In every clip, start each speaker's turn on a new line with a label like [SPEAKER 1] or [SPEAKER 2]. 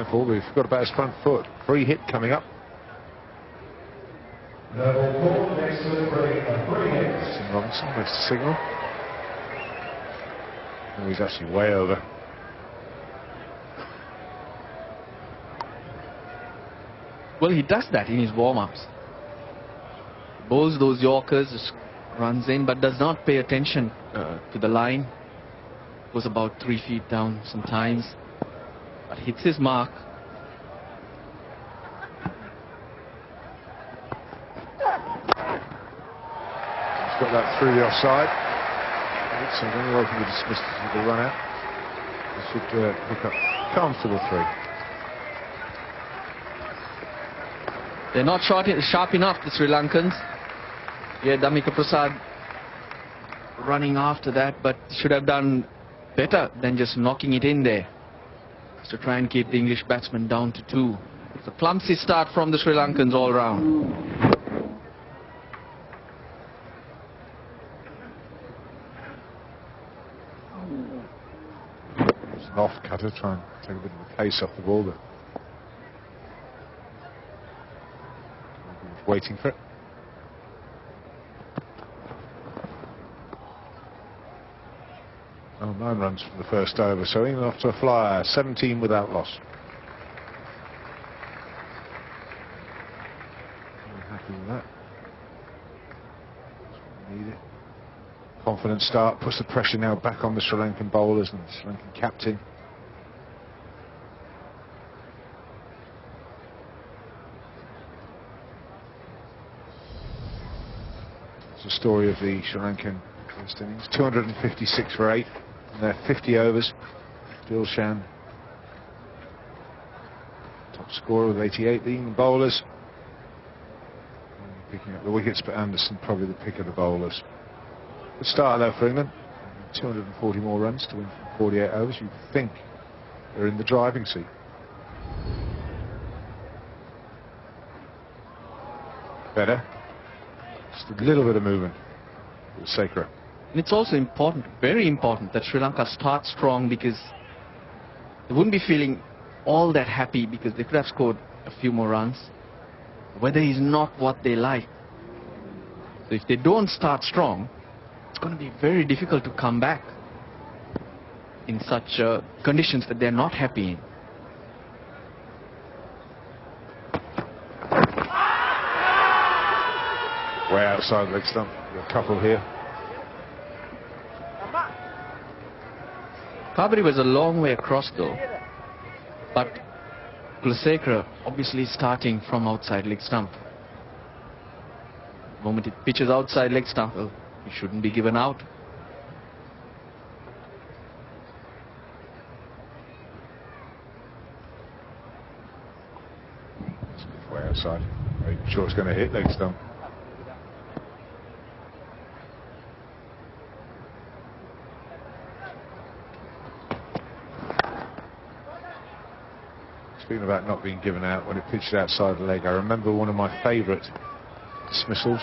[SPEAKER 1] careful. We forgot about his front foot. Free hit coming up. Robinson makes the signal. Oh, he's actually way over.
[SPEAKER 2] Well, he does that in his warm-ups. Bowls those Yorkers, just runs in, but does not pay attention to the line. Goes about 3 feet down sometimes, but hits his mark.
[SPEAKER 1] He's got that through the offside. So then we're open to dismiss the run out. He should pick up comfortable 3.
[SPEAKER 2] They're not sharp enough, the Sri Lankans. Yeah, Damika Prasad running after that, but should have done better than just knocking it in there. Just to try and keep the English batsmen down to 2. It's a clumsy start from the Sri Lankans all round.
[SPEAKER 1] It's an off-cutter, try and take a bit of the pace off the ball, but he was waiting for it. Oh, 9 runs from the first over, so England off to a flyer, 17 without loss. I'm happy with that. That's what we needed. Confident start, puts the pressure now back on the Sri Lankan bowlers and the Sri Lankan captain. It's the story of the Sri Lankan first innings, 256 for 8. They're 50 overs. Dilshan, top scorer with 88. The England bowlers picking up the wickets, but Anderson probably the pick of the bowlers. Good start though for England. 240 more runs to win from 48 overs. You'd think they're in the driving seat. Better. Just a little bit of movement with Sekera.
[SPEAKER 2] And it's also important, very important, that Sri Lanka starts strong, because they wouldn't be feeling all that happy because they could have scored a few more runs. The weather is not what they like. So if they don't start strong, it's going to be very difficult to come back in such conditions that they're not happy in.
[SPEAKER 1] Way outside leg stump. A couple here.
[SPEAKER 2] Kabri was a long way across though, but Kulasekara obviously starting from outside leg stump. The moment it pitches outside leg stump, well, he shouldn't be given out.
[SPEAKER 1] It's way outside. Very sure it's going to hit leg stump. Speaking about not being given out when it pitched outside the leg, I remember one of my favourite dismissals.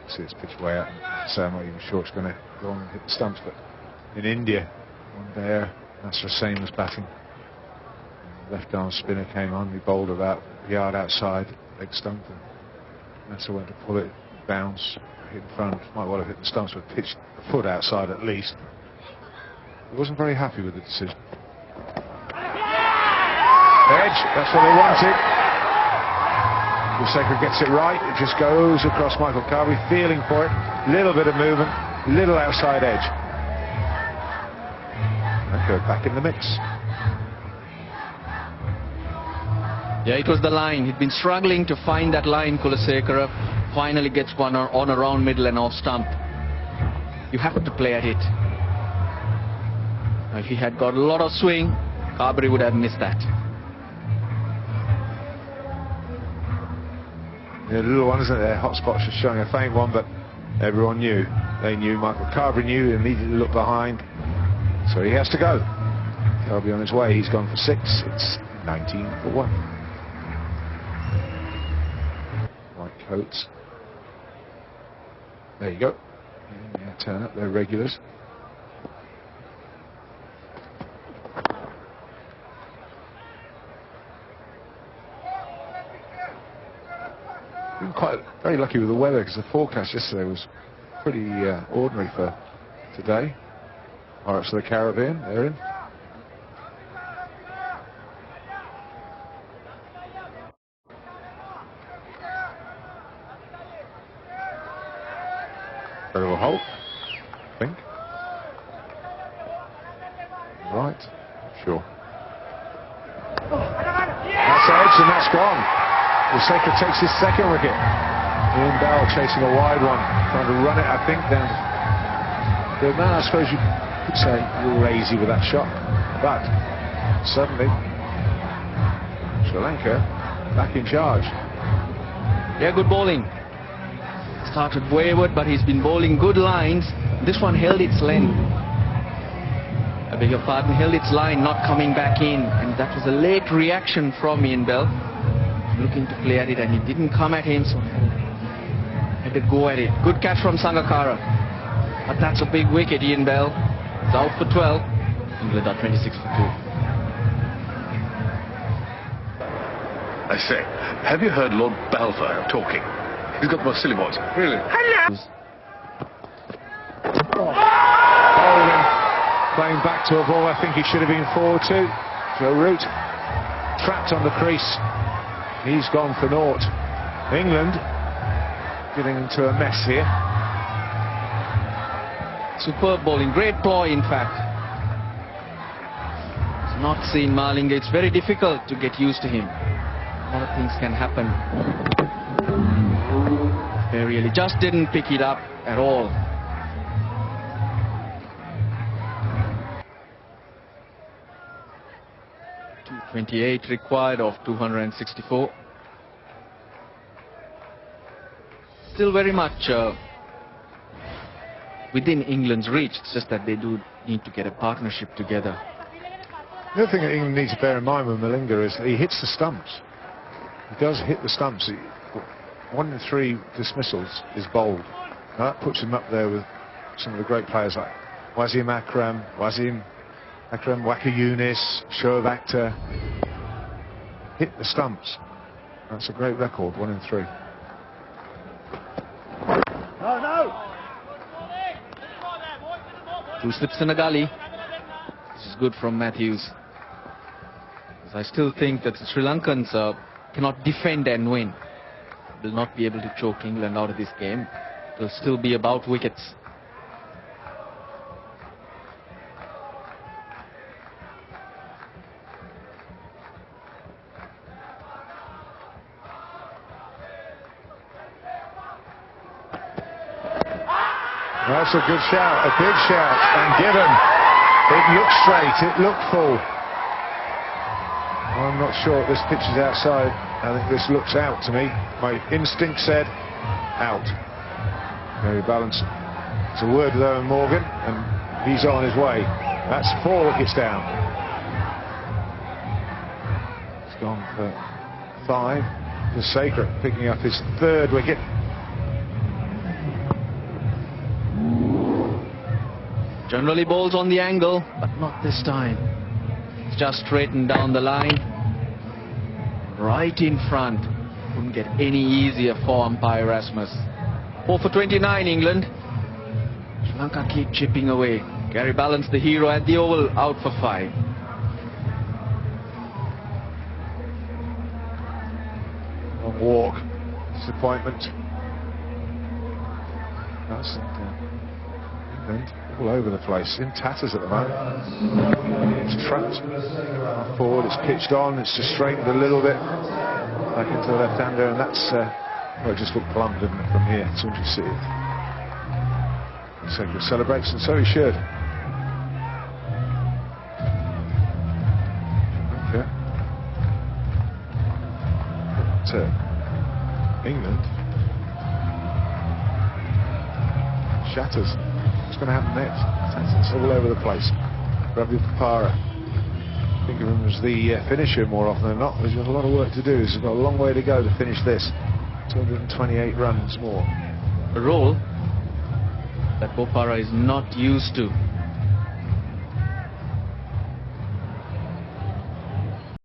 [SPEAKER 1] See, it's pitched way out, so I'm not even sure it's going to go on and hit the stumps. But in India, one day, Nasser Hussain was batting. Left arm spinner came on. He bowled about a yard outside leg stump, and Nasser went to pull it, bounce, hit in front. Might well have hit the stumps, but pitched a foot outside at least. He wasn't very happy with the decision. Edge, that's what they wanted. Sekera gets it right, it just goes across Michael Carvey, feeling for it, little bit of movement, little outside edge. Okay, back in the mix.
[SPEAKER 2] Yeah, it was the line. He'd been struggling to find that line. Kulasekara finally gets one on around middle and off stump. You have to play at it. Now, if he had got a lot of swing, Kabri would have missed that.
[SPEAKER 1] The little one, isn't it? Their hotspots just showing a faint one, but everyone knew. They knew. Michael Carvey knew. He immediately looked behind. So he has to go. Carvey on his way. He's gone for 6. It's 19 for 1. White coats. There you go. Yeah, turn up. They're regulars. been very lucky with the weather, because the forecast yesterday was pretty ordinary for today. Pirates of the Caribbean, they're in. Incredible hole, I think. Right, sure. That's edge, and that's gone. Lusaka takes his second wicket. Eng Bat chasing a wide one, trying to run it, I think, down. Good man, I suppose you could say you were lazy with that shot, but suddenly Sri Lanka back in charge.
[SPEAKER 2] Yeah, good bowling. Started wayward, but he's been bowling good lines. This one held its length. I beg your pardon, held its line, not coming back in, and that was a late reaction from Eng Bat, looking to play at it, and he didn't come at him, so had to go at it. Good catch from Sangakkara, but that's a big wicket. Eng Bat is out for 12. England are 26 for 2.
[SPEAKER 3] I say, have you heard Lord Balfour talking? He's got the most silly voice. Really? Hello.
[SPEAKER 1] Bowling, playing back to a ball I think he should have been forward to. Joe Root trapped on the crease. He's gone for naught. England getting into a mess here.
[SPEAKER 2] Superb bowling, great ploy in fact. It's not seen Malinga. It's very difficult to get used to him. A lot of things can happen. They really just didn't pick it up at all. .228 required of 264. Still very much within England's reach. It's just that they do need to get a partnership together.
[SPEAKER 1] The other thing that England need to bear in mind with Malinga is that he hits the stumps. He does hit the stumps. 1 in 3 dismissals is bowled. Now that puts him up there with some of the great players like Wasim Akram, Waka Yunis, Shoaib Akhtar. Hit the stumps. That's a great record, 1 in 3.
[SPEAKER 2] Two slips in a gully. This is good from Matthews. I still think that the Sri Lankans cannot defend and win. Will not be able to choke England out of this game. It will still be about wickets.
[SPEAKER 1] That's a good shout, a big shout, and given. It looked straight, it looked full. I'm not sure if this pitch is outside. I think this looks out to me. My instinct said out. Very balanced. It's a word with Owen Morgan, and he's on his way. That's 4 wickets down. It's gone for 5. Lusaka picking up his 3rd wicket.
[SPEAKER 2] Generally bowls on the angle, but not this time. It's just straightened down the line. Right in front. Couldn't get any easier for umpire Erasmus. 4 for 29 England. Sri Lanka keep chipping away. Gary Ballance, the hero at the Oval, out for 5.
[SPEAKER 1] Long walk. Disappointment. That's England all over the place, in tatters at the moment. It's trapped forward, it's pitched on, it's just straightened a little bit back into the left-hander, and that's well, it just looked plumb, didn't it, from here, as soon as you see it. So he celebrates, and so he should. Okay. But, England shatters. What's going to happen next? It's all over the place. Ravi Papara. Think of him as the finisher more often than not. He's got a lot of work to do. He's got a long way to go to finish this. 228 runs more.
[SPEAKER 2] A role that Bopara is not used to.